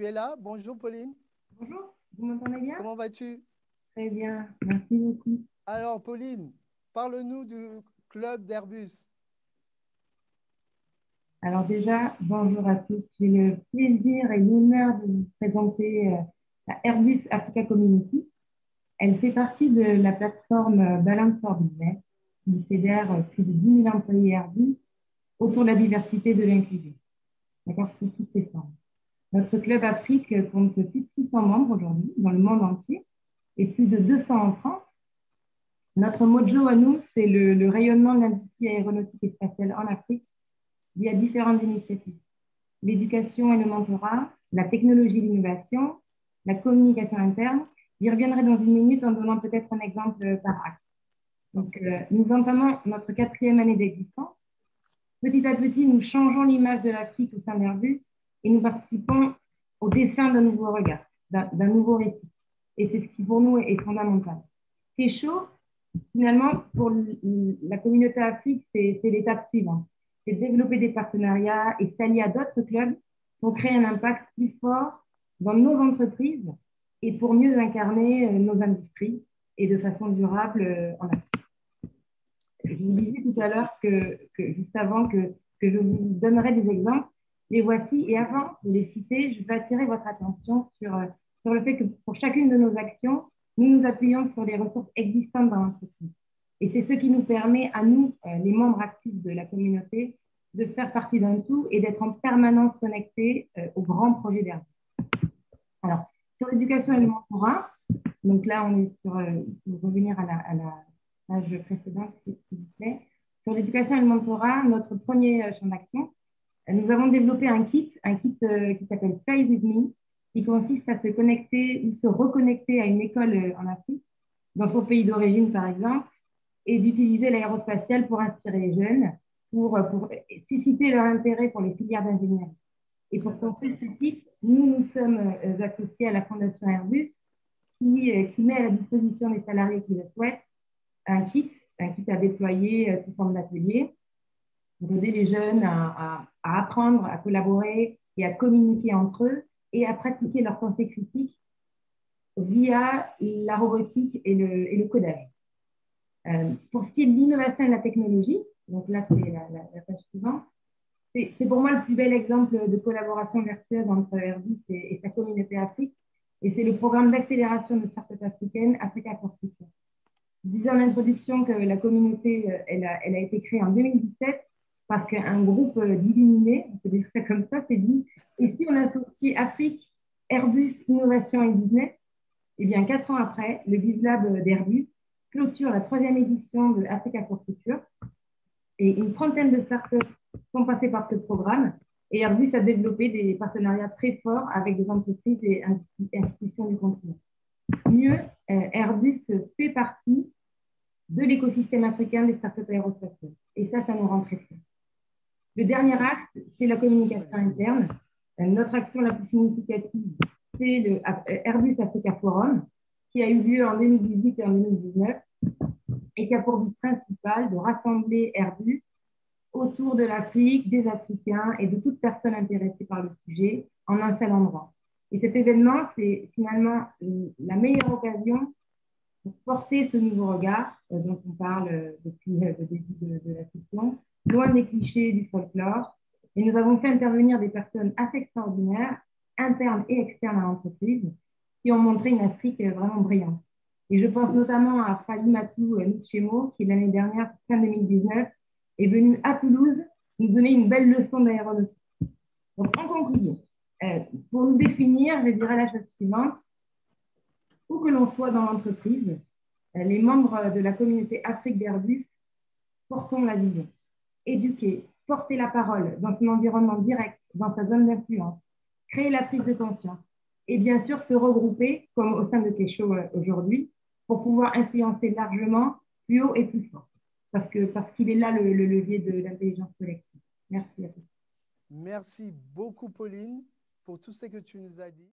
tu es là? Bonjour Pauline. Bonjour, vous m'entendez bien? Comment vas-tu? Très bien, merci beaucoup. Alors Pauline, parle-nous du club d'Airbus. Alors déjà, bonjour à tous. J'ai le plaisir et l'honneur de vous présenter la Airbus Africa Community. Elle fait partie de la plateforme Balance for Business, qui fédère plus de 10 000 employés Airbus autour de la diversité et de l'inclusion, d'accord, sous toutes ses formes. Notre club Afrique compte plus de 600 membres aujourd'hui dans le monde entier et plus de 200 en France. Notre mojo à nous, c'est le rayonnement de l'industrie aéronautique et spatiale en Afrique via différentes initiatives. L'éducation et le mentorat, la technologie et l'innovation, la communication interne. J'y reviendrai dans une minute en donnant peut-être un exemple par acte. Donc, nous entamons notre 4e année d'existence. Petit à petit, nous changeons l'image de l'Afrique au sein d'Airbus et nous participons au dessin d'un nouveau regard, d'un nouveau récit. Et c'est ce qui pour nous est fondamental. Ce qui est chaud, finalement, pour la communauté Afrique, c'est l'étape suivante. C'est de développer des partenariats et s'allier à d'autres clubs pour créer un impact plus fort dans nos entreprises et pour mieux incarner nos industries et de façon durable en Afrique. Je vous disais tout à l'heure juste avant que je vous donnerai des exemples. Les voici. Et avant de les citer, je vais attirer votre attention sur le fait que pour chacune de nos actions, nous nous appuyons sur les ressources existantes dans l'entreprise. Et c'est ce qui nous permet, à nous, les membres actifs de la communauté, de faire partie d'un tout et d'être en permanence connectés aux grands projets d'Airbus. Alors, sur l'éducation et le mentorat, donc là, on est pour revenir à la page précédente, s'il vous plaît. Sur l'éducation et le mentorat, notre premier champ d'action, nous avons développé un kit qui s'appelle Fly With Me, qui consiste à se connecter ou se reconnecter à une école en Afrique, dans son pays d'origine par exemple, et d'utiliser l'aérospatiale pour inspirer les jeunes, pour susciter leur intérêt pour les filières d'ingénierie. Et pour construire ce kit, nous sommes associés à la Fondation Airbus, qui met à la disposition des salariés qui le souhaitent un kit à déployer sous forme d'atelier pour aider les jeunes à apprendre, à collaborer et à communiquer entre eux et à pratiquer leur pensée critique via la robotique et le codage. Pour ce qui est de l'innovation et de la technologie, donc là c'est la page suivante, c'est pour moi le plus bel exemple de collaboration vertueuse entre Airbus et sa communauté Afrique, et c'est le programme d'accélération de start-up africaines Africa for Future. Je disais en introduction que la communauté, elle a été créée en 2017 parce qu'un groupe d'illuminés, on peut dire ça comme ça, s'est dit, et si on associait Afrique, Airbus, innovation et business, et bien 4 ans après, le BizLab d'Airbus clôture la 3e édition de Africa for Future, et une trentaine de startups sont passées par ce programme, et Airbus a développé des partenariats très forts avec des entreprises et institutions du continent. Mieux, Airbus fait partie de l'écosystème africain des startups aérospatiales. Et ça nous rend très fiers. Le dernier axe, c'est la communication interne. Notre action la plus significative, c'est le Airbus Africa Forum, qui a eu lieu en 2018 et en 2019, et qui a pour but principal de rassembler Airbus autour de l'Afrique, des Africains et de toute personne intéressée par le sujet en un seul endroit. Et cet événement, c'est finalement la meilleure occasion pour porter ce nouveau regard dont on parle depuis le début de la session, loin des clichés du folklore. Et nous avons fait intervenir des personnes assez extraordinaires, internes et externes à l'entreprise, qui ont montré une Afrique vraiment brillante. Et je pense notamment à Falimatou Nchemo, qui l'année dernière, fin 2019, est venu à Toulouse nous donner une belle leçon d'aéronautique. Donc, en conclusion, pour nous définir, je dirais la chose suivante. Où que l'on soit dans l'entreprise, les membres de la communauté Afrique d'Airbus portons la vision. Éduquer, porter la parole dans son environnement direct, dans sa zone d'influence, créer la prise de conscience et bien sûr se regrouper, comme au sein de Kesho aujourd'hui, pour pouvoir influencer largement, plus haut et plus fort. Parce qu'il est là le levier de l'intelligence collective. Merci à tous. Merci beaucoup, Pauline, pour tout ce que tu nous as dit.